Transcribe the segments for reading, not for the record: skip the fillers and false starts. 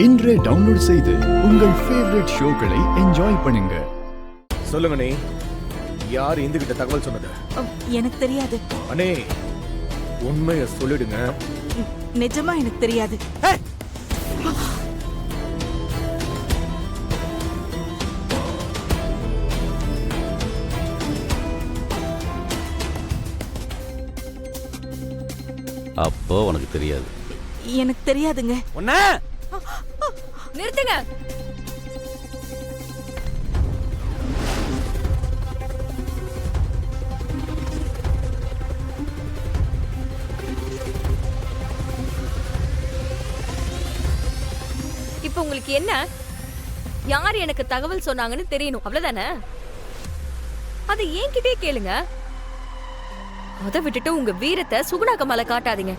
இன்றே டவுன்லோட் செய்து உங்கள் ஃபேவரட் ஷோக்களை என்ஜாய் பண்ணுங்க. சொல்லுங்க நீ யார் இந்துகிட்ட தகவல் சொன்னது? எனக்கு தெரியாது அண்ணே, உண்மையை சொல்லிடுங்க. நிஜமா எனக்கு தெரியாது. அப்போ உனக்கு தெரியாது? எனக்கு தெரியாதுங்க. ஒண்ண நிறுத்துங்க. இப்ப உங்களுக்கு என்ன? யார் எனக்கு தகவல் சொன்னாங்கன்னு தெரியணும், அவ்வளவுதானே? அதை என்கிட்டயே கேளுங்க. அதை விட்டுட்டு உங்க வீரத்தை சுகுணாக்க மேல காட்டாதீங்க.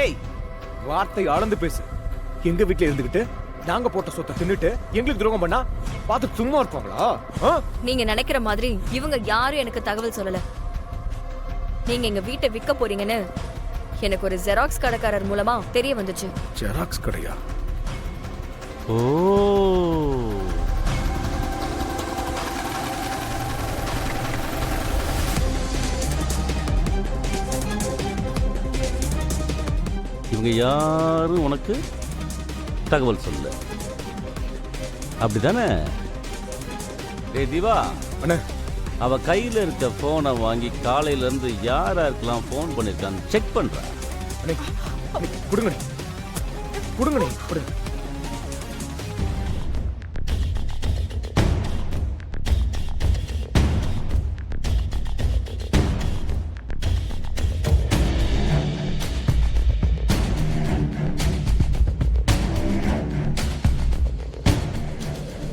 ஏய், வார்த்தை அளந்து பேசு. எங்க வீட்ல இருந்துகிட்டு நாங்க போட்ட சொத்தை தின்னுட்டு எங்களுக்கு துரோகம் பண்ணா பார்த்து சும்மா இருப்பாங்களா? நீங்க நினைக்கிற மாதிரி இவங்க யாரும் எனக்கு தகவல் சொல்லல. நீங்க எங்க வீட்டை விற்க போறீங்கன்னு எனக்கு ஒரு ஜெராக்ஸ் கடைக்காரர் மூலமா தெரிய வந்துச்சு. ஜெராக்ஸ் கடையா? ஓ, இவங்க யாரும் உனக்கு தகவல் சொல்ல, அப்படிதானே? டேய் திவா, அண்ணே, அவ கையில இருக்க போனை வாங்கி காலையில இருந்து யாராருக்கெல்லாம் போன் பண்ணிருக்கான்னு செக் பண்ற. அண்ணே, கொடுங்க கொடுங்க கொடுங்க.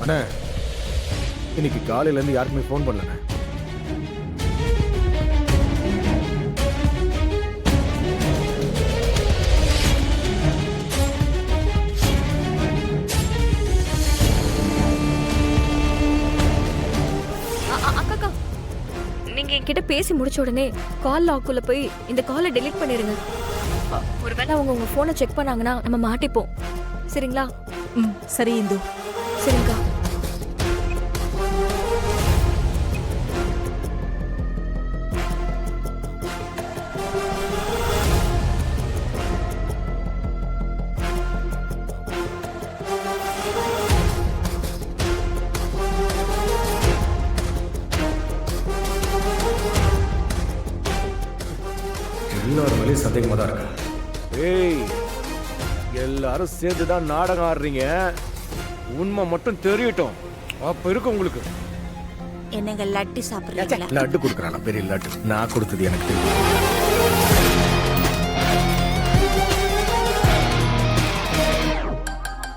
அண்ணே, இன்னைக்கு காலையில இருந்து யாருக்குமே போன் பண்ணல. அக்கா, நீங்க என்கிட்ட பேசி முடிச்ச உடனே கால் லாக்குள்ள போய் இந்த காலை டெலீட் பண்ணிருங்க. ஒருவேளை அவங்க உங்க போனை செக் பண்ணாங்கன்னா நம்ம மாட்டிப்போம். சரிங்களா? சரி இந்து. சரிங்கக்கா. எல்லாரும் மேலேயும் சந்தேகமா தான் இருக்கு. ஏய், எல்லாரும் சேர்ந்துதான் நாடகம் ஆடுறீங்க. உண்மை மட்டும் தெரியட்டும், அப்ப இருக்கு உங்களுக்கு. என்னங்க லட்டு சாப்பிடுறீங்களா? லட்டு கொடுக்குறானா? பெரிய லட்டு நான் கொடுத்தது எனக்கு தெரியும்.